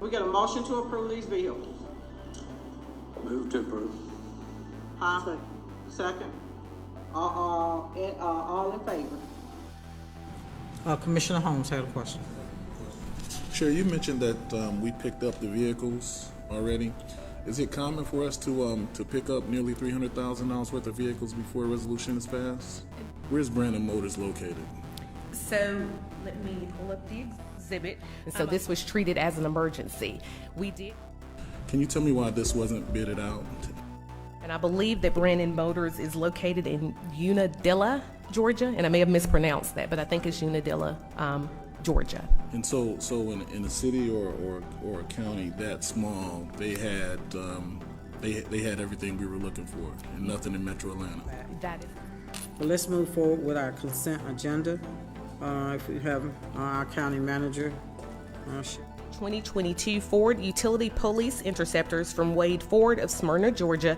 We get a motion to approve these vehicles. Move to approve. Huh? Second. All in favor? Commissioner Holmes had a question. Sure, you mentioned that we picked up the vehicles already. Is it common for us to pick up nearly $300,000 worth of vehicles before a resolution is passed? Where's Brandon Motors located? So let me pull up the exhibit. And so this was treated as an emergency. We did. Can you tell me why this wasn't bidded out? And I believe that Brandon Motors is located in Unadilla, Georgia. And I may have mispronounced that, but I think it's Unadilla, Georgia. And so in a city or a county that small, they had everything we were looking for, and nothing in Metro Atlanta. That is. Well, let's move forward with our consent agenda. If we have our county manager. 2022 Ford Utility Police Interceptors from Wade Ford of Smyrna, Georgia,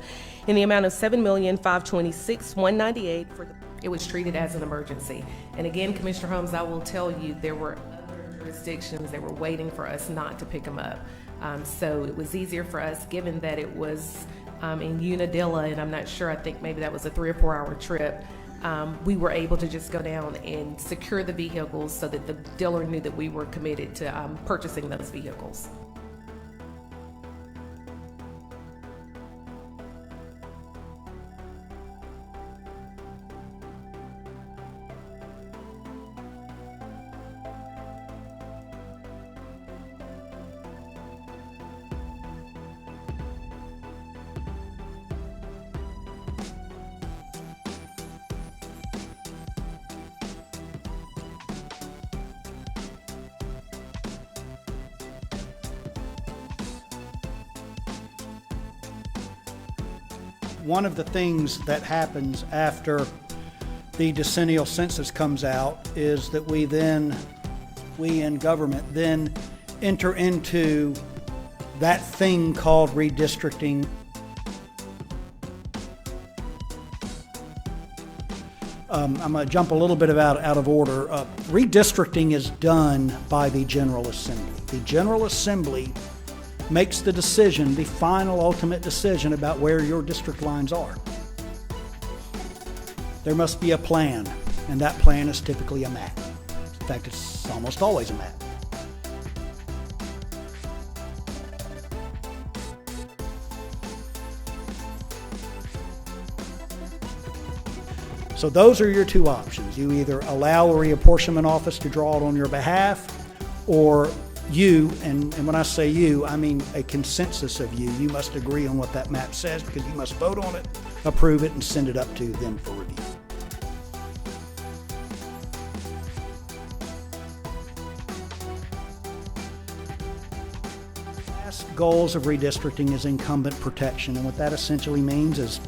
in the amount of $7,526,198 for the. It was treated as an emergency. And again, Commissioner Holmes, I will tell you, there were other jurisdictions that were waiting for us not to pick them up. So it was easier for us, given that it was in Unadilla, and I'm not sure, I think maybe that was a 3 or 4 hour trip. We were able to just go down and secure the vehicles so that the dealer knew that we were committed to purchasing those vehicles. One of the things that happens after the decennial census comes out is that we in government then enter into that thing called redistricting. I'm going to jump a little bit out of order. Redistricting is done by the General Assembly. The General Assembly makes the decision, the final ultimate decision about where your district lines are. There must be a plan, and that plan is typically a map. In fact, it's almost always a map. So those are your two options. You either allow a reapportionment office to draw it on your behalf, or you, and when I say you, I mean a consensus of you must agree on what that map says, because you must vote on it, approve it, and send it up to them for review. Last goals of redistricting is incumbent protection, and what that essentially means is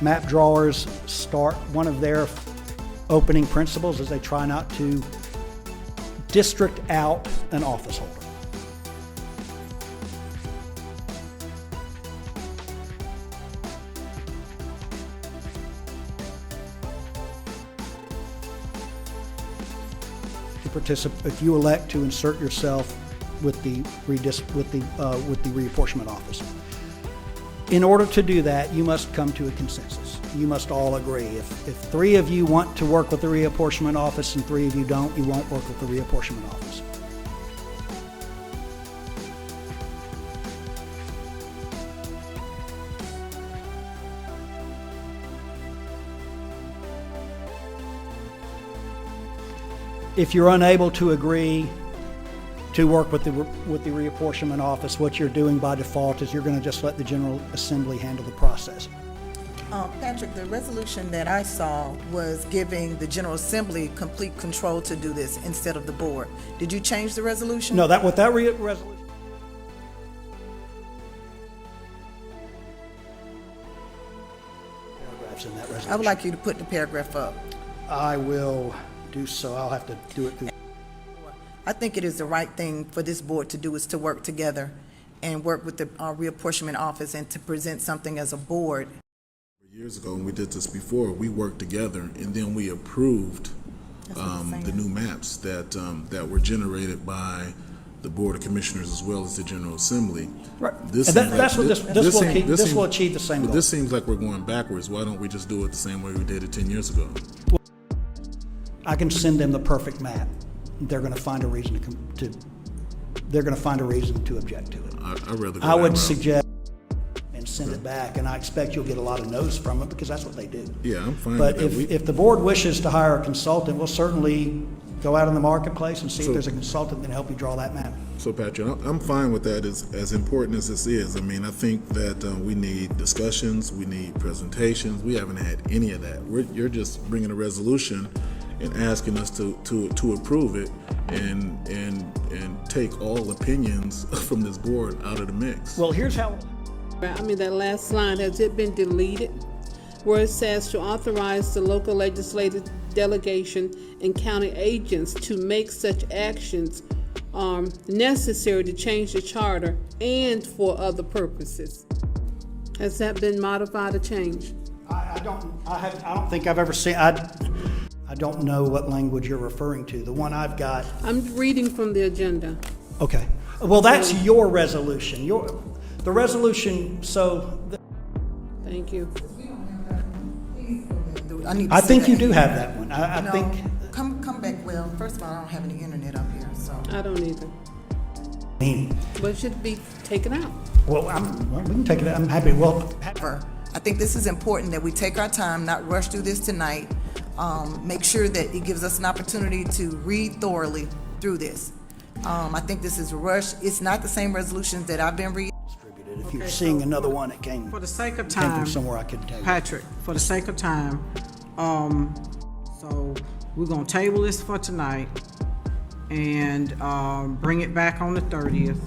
map drawers start, one of their opening principles is they try not to district out an office holder. If you elect to insert yourself with the reapportionment office. In order to do that, you must come to a consensus. You must all agree. If 3 of you want to work with the reapportionment office and 3 of you don't, you won't work with the reapportionment office. If you're unable to agree to work with the reapportionment office, what you're doing by default is you're going to just let the General Assembly handle the process. Patrick, the resolution that I saw was giving the General Assembly complete control to do this instead of the board. Did you change the resolution? No, resolution. Paragraphs in that resolution. I would like you to put the paragraph up. I will do so. I'll have to do it through. I think it is the right thing for this board to do, is to work together and work with the reapportionment office and to present something as a board. Years ago, when we did this before, we worked together, and then we approved the new maps that were generated by the Board of Commissioners as well as the General Assembly. Right. This And that- seems that's like- what this will seem- keep- this seem- will achieve the same But goal. this seems like we're going backwards. Why don't we just do it the same way we did it 10 years ago? I can send them the perfect map. They're gonna find a reason they're gonna find a reason to object to it. I'd rather go I that would route. suggest and send it back, and I expect you'll get a lot of no's from it because that's what they do. Yeah, I'm fine But with that. if the board wishes to hire a consultant, we'll certainly go out in the marketplace and see if So- there's a consultant that can help you draw that map. So Patrick, I'm fine with that as important as this is. I mean, I think that we need discussions, we need presentations. We haven't had any of that. You're just bringing a resolution and asking us to approve it and take all opinions from this board out of the mix. Well, here's how. I mean, that last line, has it been deleted? Where it says to authorize the local legislative delegation and county agents to make such actions necessary to change the charter and for other purposes. Has that been modified or changed? I don't think I've ever seen, I don't know what language you're referring to. The one I've got, I'm reading from the agenda. okay. Well, that's your resolution. The resolution, Thank you. need to I see think you that. do have that one. I No, think, come back, well, first of all, I don't have any internet up here, so. I don't either. mean, But it should be taken out. well, we can take it, I'm happy, well, I think this is important that we take our time, not rush through this tonight. Make sure that it gives us an opportunity to read thoroughly through this. I think this is a rush. It's not the same resolutions that I've been reading. if you're seeing another one that came For the sake of from time, somewhere, I couldn't tell you. Patrick, for the sake of time, so we're gonna table this for tonight and bring it back on the 30th.